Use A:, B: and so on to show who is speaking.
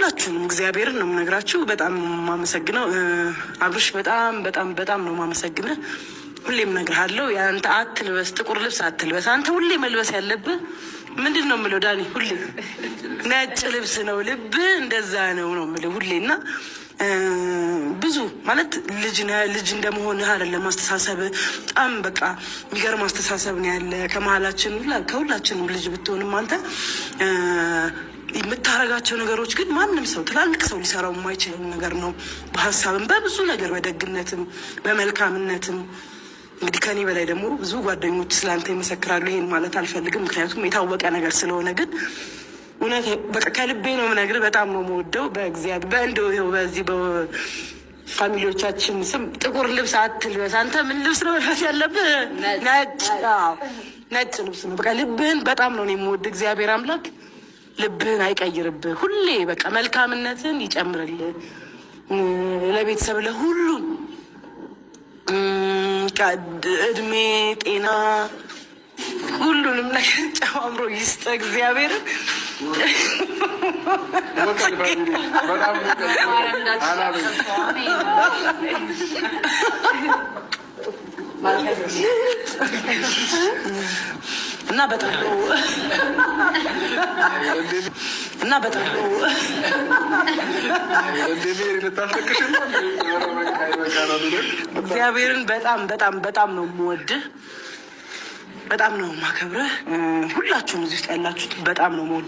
A: ሁላችሁንም እግዚአብሔርን ነው የምነግራችሁ። በጣም የማመሰግነው አብርሽ፣ በጣም ነው የማመሰግነው። ሁሌም እነግርሃለሁ፣ የአንተ አትልበስ፣ ጥቁር ልብስ አትልበስ። አንተ ሁሌ መልበስ ያለብህ ምንድን ነው የምለው ዳኒ፣ ሁሌ ነጭ ልብስ ነው። ልብህ እንደዛ ነው የምለው ሁሌ። እና ብዙ ማለት ልጅ እንደመሆንህ አይደለም አስተሳሰብ፣ በጣም በቃ የሚገርም አስተሳሰብ ነው ያለ ከመሀላችን። ከሁላችንም ልጅ ብትሆንም አንተ የምታረጋቸው ነገሮች ግን ማንም ሰው ትላልቅ ሰው ሊሰራው የማይችለው ነገር ነው። በሀሳብም በብዙ ነገር በደግነትም በመልካምነትም እንግዲህ ከኔ በላይ ደግሞ ብዙ ጓደኞች ስላንተ ይመሰክራሉ። ይሄን ማለት አልፈልግም፣ ምክንያቱም የታወቀ ነገር ስለሆነ። ግን እውነት በቃ ከልቤ ነው የምነግርህ። በጣም ነው የምወደው። በእግዚአብሔር በእንደው በዚህ በፋሚሊዎቻችን ስም ጥቁር ልብስ አትልበስ። አንተ ምን ልብስ ነው መልበስ ያለብህ? ነጭ ልብስ ነው። በቃ ልብህን በጣም ነው የምወድ። እግዚአብሔር አምላክ ልብህን አይቀይርብህ። ሁሌ በቃ መልካምነትን ይጨምርልህ። ለቤተሰብ ለሁሉም እድሜ፣ ጤና፣ ሁሉንም ነገር ጨማምሮ ይስጥ እግዚአብሔር። እና በጣም ነው እግዚአብሔርን በጣም ነው የምወድህ፣ በጣም ነው የማከብርህ። ሁላችሁም እዚህ ውስጥ ያላችሁት በጣም ነው የምወደው።